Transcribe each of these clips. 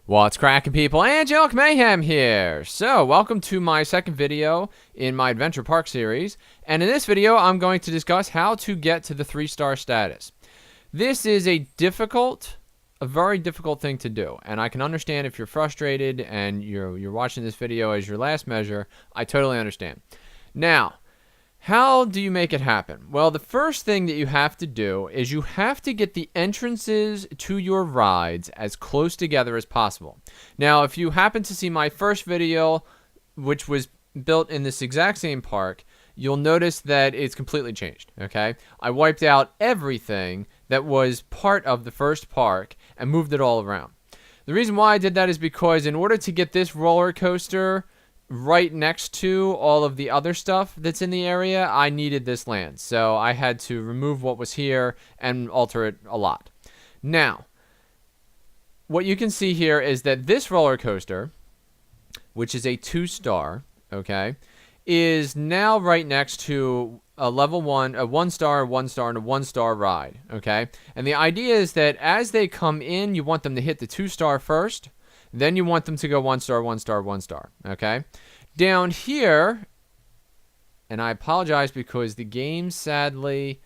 What's cracking, people? Angelic Mayhem here. So, welcome to my second video in my Adventure Park series. And in this video, I'm going to discuss how to get to the 3-star status. This is a very difficult thing to do. And I can understand if you're frustrated and you're watching this video as your last measure. I totally understand. Now, how do you make it happen? Well, the first thing that you have to do is you have to get the entrances to your rides as close together as possible. Now, if you happen to see my first video, which was built in this exact same park, you'll notice that it's completely changed, okay? I wiped out everything that was part of the first park and moved it all around. The reason why I did that is because in order to get this roller coaster right next to all of the other stuff that's in the area, I needed this land. So I had to remove what was here and alter it a lot. Now, what you can see here is that this roller coaster, which is a 2-star, okay, is now right next to a level 1, a 1-star, 1-star, and a 1-star ride, okay? And the idea is that as they come in, you want them to hit the 2-star first. Then you want them to go 1-star, 1-star, 1-star, okay? Down here, and I apologize because the game sadly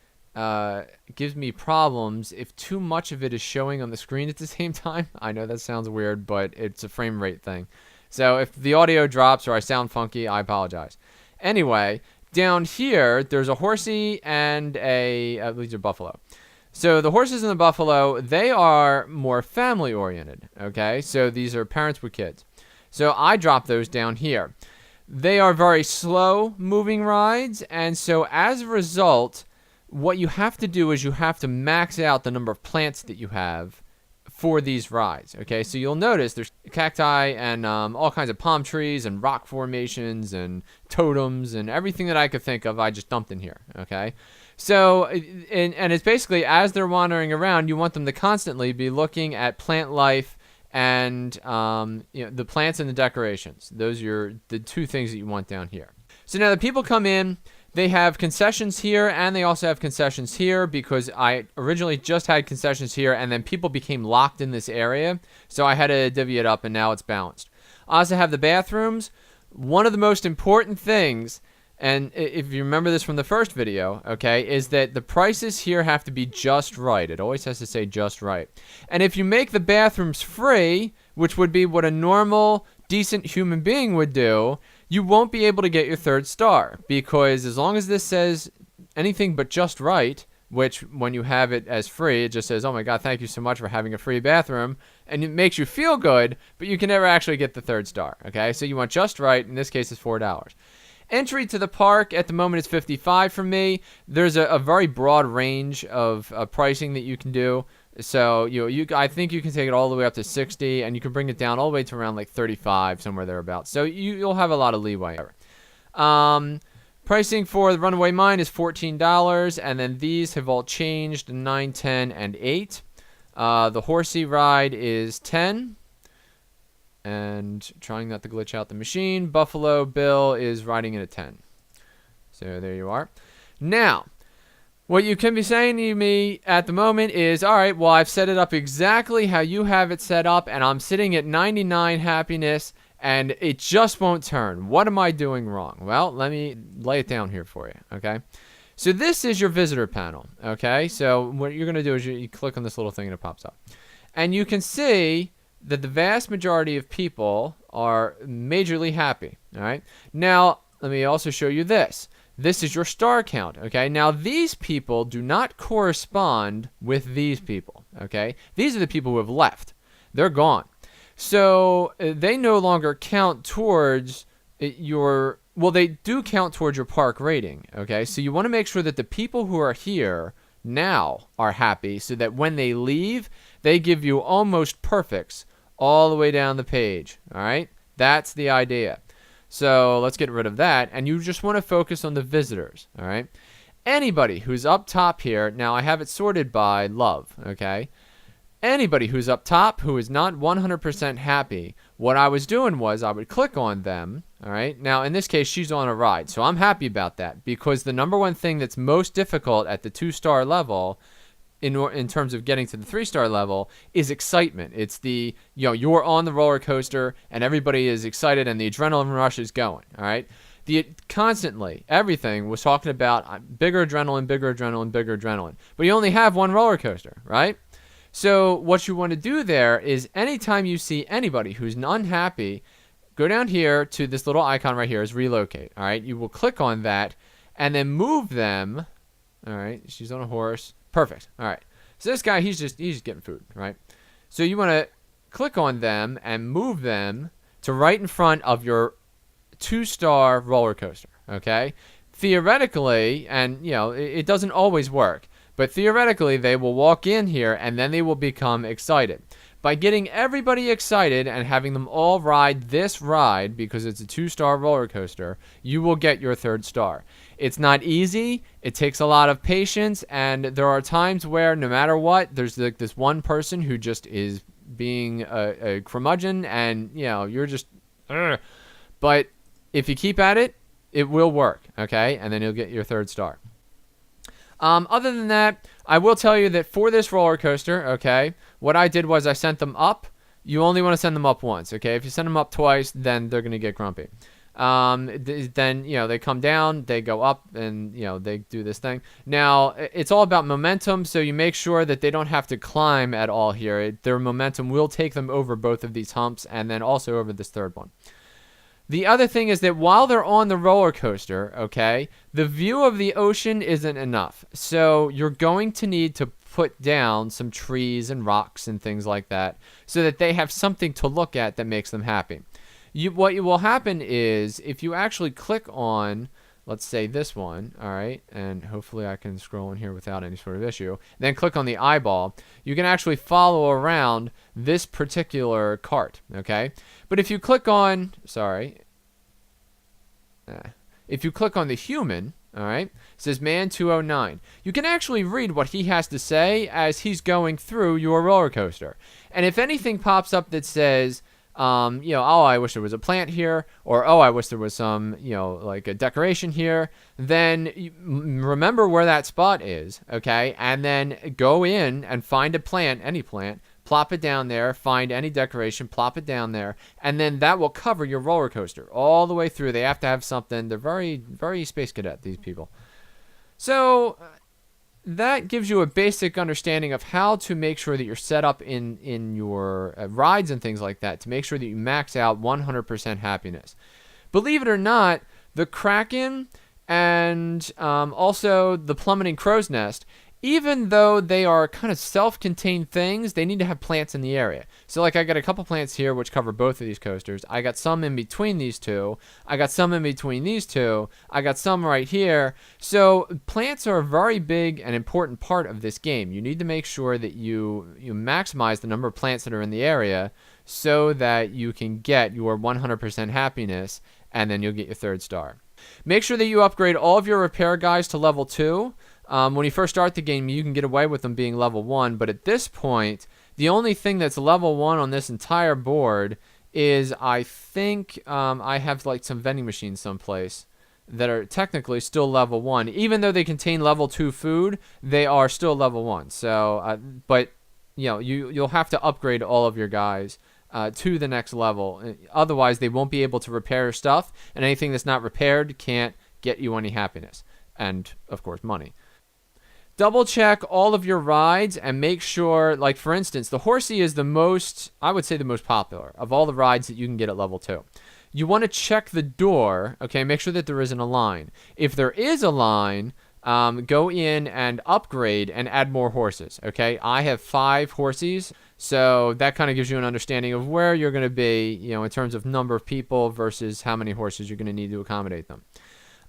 gives me problems if too much of it is showing on the screen at the same time. I know that sounds weird, but it's a frame rate thing. So if the audio drops or I sound funky, I apologize. Anyway, down here, there's a horsey and these are buffalo. So the horses and the buffalo, they are more family-oriented, okay? So these are parents with kids. So I dropped those down here. They are very slow-moving rides, and so as a result, what you have to do is you have to max out the number of plants that you have for these rides, okay? So you'll notice there's cacti and all kinds of palm trees and rock formations and totems and everything that I could think of, I just dumped in here, okay? So, and it's basically as they're wandering around, you want them to constantly be looking at plant life and the plants and the decorations. Those are the two things that you want down here. So now the people come in, they have concessions here and they also have concessions here because I originally just had concessions here and then people became locked in this area. So I had to divvy it up and now it's balanced. I also have the bathrooms. One of the most important things, and if you remember this from the first video, okay, is that the prices here have to be just right. It always has to say just right. And if you make the bathrooms free, which would be what a normal, decent human being would do, you won't be able to get your 3rd star. Because as long as this says anything but just right, which when you have it as free, it just says, oh my God, thank you so much for having a free bathroom. And it makes you feel good, but you can never actually get the 3rd star, okay? So you want just right, in this case it's $4. Entry to the park at the moment is $55 for me. There's a very broad range of pricing that you can do. So I think you can take it all the way up to $60, and you can bring it down all the way to around like $35, somewhere thereabouts. So you'll have a lot of leeway. Pricing for the Runaway Mine is $14, and then these have all changed to $9, $10, and $8. The horsey ride is $10. And trying not to glitch out the machine. Buffalo Bill is riding in at 10. So there you are. Now, what you can be saying to me at the moment is, all right, well, I've set it up exactly how you have it set up, and I'm sitting at 99 happiness, and it just won't turn. What am I doing wrong? Well, let me lay it down here for you, okay? So this is your visitor panel, okay? So what you're going to do is you click on this little thing and it pops up. And you can see that the vast majority of people are majorly happy, all right? Now, let me also show you this. This is your star count, okay? Now, these people do not correspond with these people, okay? These are the people who have left. They're gone. So, they no longer count towards your, well, they do count towards your park rating, okay? So, you want to make sure that the people who are here now are happy so that when they leave, they give you almost perfects all the way down the page, all right? That's the idea. So let's get rid of that, and you just want to focus on the visitors, all right? Anybody who's up top here, now I have it sorted by love, okay? Anybody who's up top who is not 100% happy, what I was doing was I would click on them, all right? Now, in this case, she's on a ride, so I'm happy about that because the number one thing that's most difficult at the 2-star level in terms of getting to the 3-star level is excitement. It's the, you're on the roller coaster and everybody is excited and the adrenaline rush is going, all right? Constantly, everything was talking about bigger adrenaline, bigger adrenaline, bigger adrenaline. But you only have one roller coaster, right? So what you want to do there is anytime you see anybody who's unhappy, go down here to this little icon right here is relocate, all right? You will click on that and then move them. All right, she's on a horse. Perfect. All right. So this guy, he's just getting food, right? So you want to click on them and move them to right in front of your 2-star roller coaster, okay? Theoretically, and it doesn't always work, but theoretically they will walk in here and then they will become excited. By getting everybody excited and having them all ride this ride, because it's a 2-star roller coaster, you will get your 3rd star. It's not easy. It takes a lot of patience, and there are times where no matter what, there's like this one person who just is being a curmudgeon, and you're just, ugh. But if you keep at it, it will work, okay? And then you'll get your 3rd star. Other than that, I will tell you that for this roller coaster, okay, what I did was I sent them up. You only want to send them up once, okay? If you send them up twice, then they're going to get grumpy. Then, they come down, they go up, and, they do this thing. Now, it's all about momentum, so you make sure that they don't have to climb at all here. Their momentum will take them over both of these humps and then also over this 3rd one. The other thing is that while they're on the roller coaster, okay, the view of the ocean isn't enough. So you're going to need to put down some trees and rocks and things like that so that they have something to look at that makes them happy. What will happen is if you actually click on, let's say this one, all right, and hopefully I can scroll in here without any sort of issue, then click on the eyeball, you can actually follow around this particular cart, okay? But if you click on, if you click on the human, all right, it says man 209. You can actually read what he has to say as he's going through your roller coaster. And if anything pops up that says, oh, I wish there was a plant here, or oh, I wish there was some, like a decoration here, then remember where that spot is, okay? And then go in and find a plant, any plant, plop it down there, find any decoration, plop it down there, and then that will cover your roller coaster all the way through. They have to have something. They're very, very space cadet, these people. So that gives you a basic understanding of how to make sure that you're set up in your rides and things like that to make sure that you max out 100% happiness. Believe it or not, the Kraken and also the Plummeting Crow's Nest, even though they are kind of self-contained things, they need to have plants in the area. So like I got a couple plants here which cover both of these coasters. I got some in between these two. I got some in between these two. I got some right here. So plants are a very big and important part of this game. You need to make sure that you maximize the number of plants that are in the area so that you can get your 100% happiness, and then you'll get your 3rd star. Make sure that you upgrade all of your repair guys to level 2. When you first start the game, you can get away with them being level 1, but at this point, the only thing that's level 1 on this entire board is I think I have like some vending machines someplace that are technically still level 1. Even though they contain level 2 food, they are still level 1. So, but you'll have to upgrade all of your guys to the next level. Otherwise, they won't be able to repair stuff, and anything that's not repaired can't get you any happiness and, of course, money. Double check all of your rides and make sure, like for instance, the Horsey is the most, I would say the most popular of all the rides that you can get at level 2. You want to check the door, okay, make sure that there isn't a line. If there is a line, go in and upgrade and add more horses, okay? I have 5 horses, so that kind of gives you an understanding of where you're going to be, in terms of number of people versus how many horses you're going to need to accommodate them.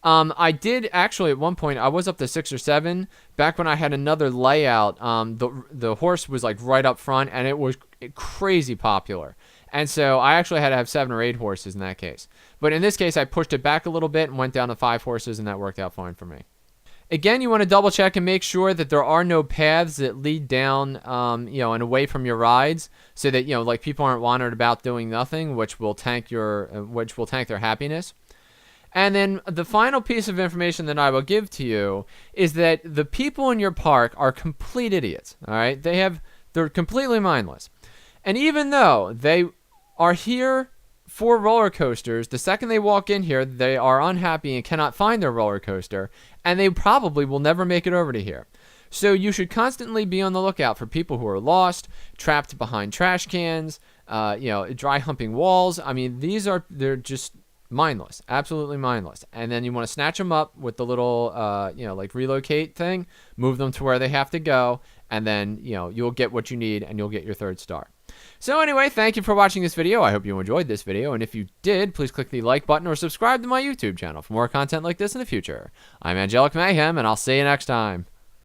I did actually at one point, I was up to 6 or 7 back when I had another layout. The horse was like right up front and it was crazy popular. And so I actually had to have 7 or 8 horses in that case. But in this case, I pushed it back a little bit and went down to 5 horses, and that worked out fine for me. Again, you want to double check and make sure that there are no paths that lead down, and away from your rides, so that like people aren't wandering about doing nothing, which will tank their happiness. And then the final piece of information that I will give to you is that the people in your park are complete idiots. All right, they're completely mindless. And even though they are here for roller coasters, the second they walk in here, they are unhappy and cannot find their roller coaster, and they probably will never make it over to here. So you should constantly be on the lookout for people who are lost, trapped behind trash cans, dry humping walls. I mean, they're just mindless, absolutely mindless. And then you want to snatch them up with the little, like relocate thing, move them to where they have to go, and then, you'll get what you need and you'll get your 3rd star. So anyway, thank you for watching this video. I hope you enjoyed this video, and if you did, please click the like button or subscribe to my YouTube channel for more content like this in the future. I'm Angelic Mayhem, and I'll see you next time.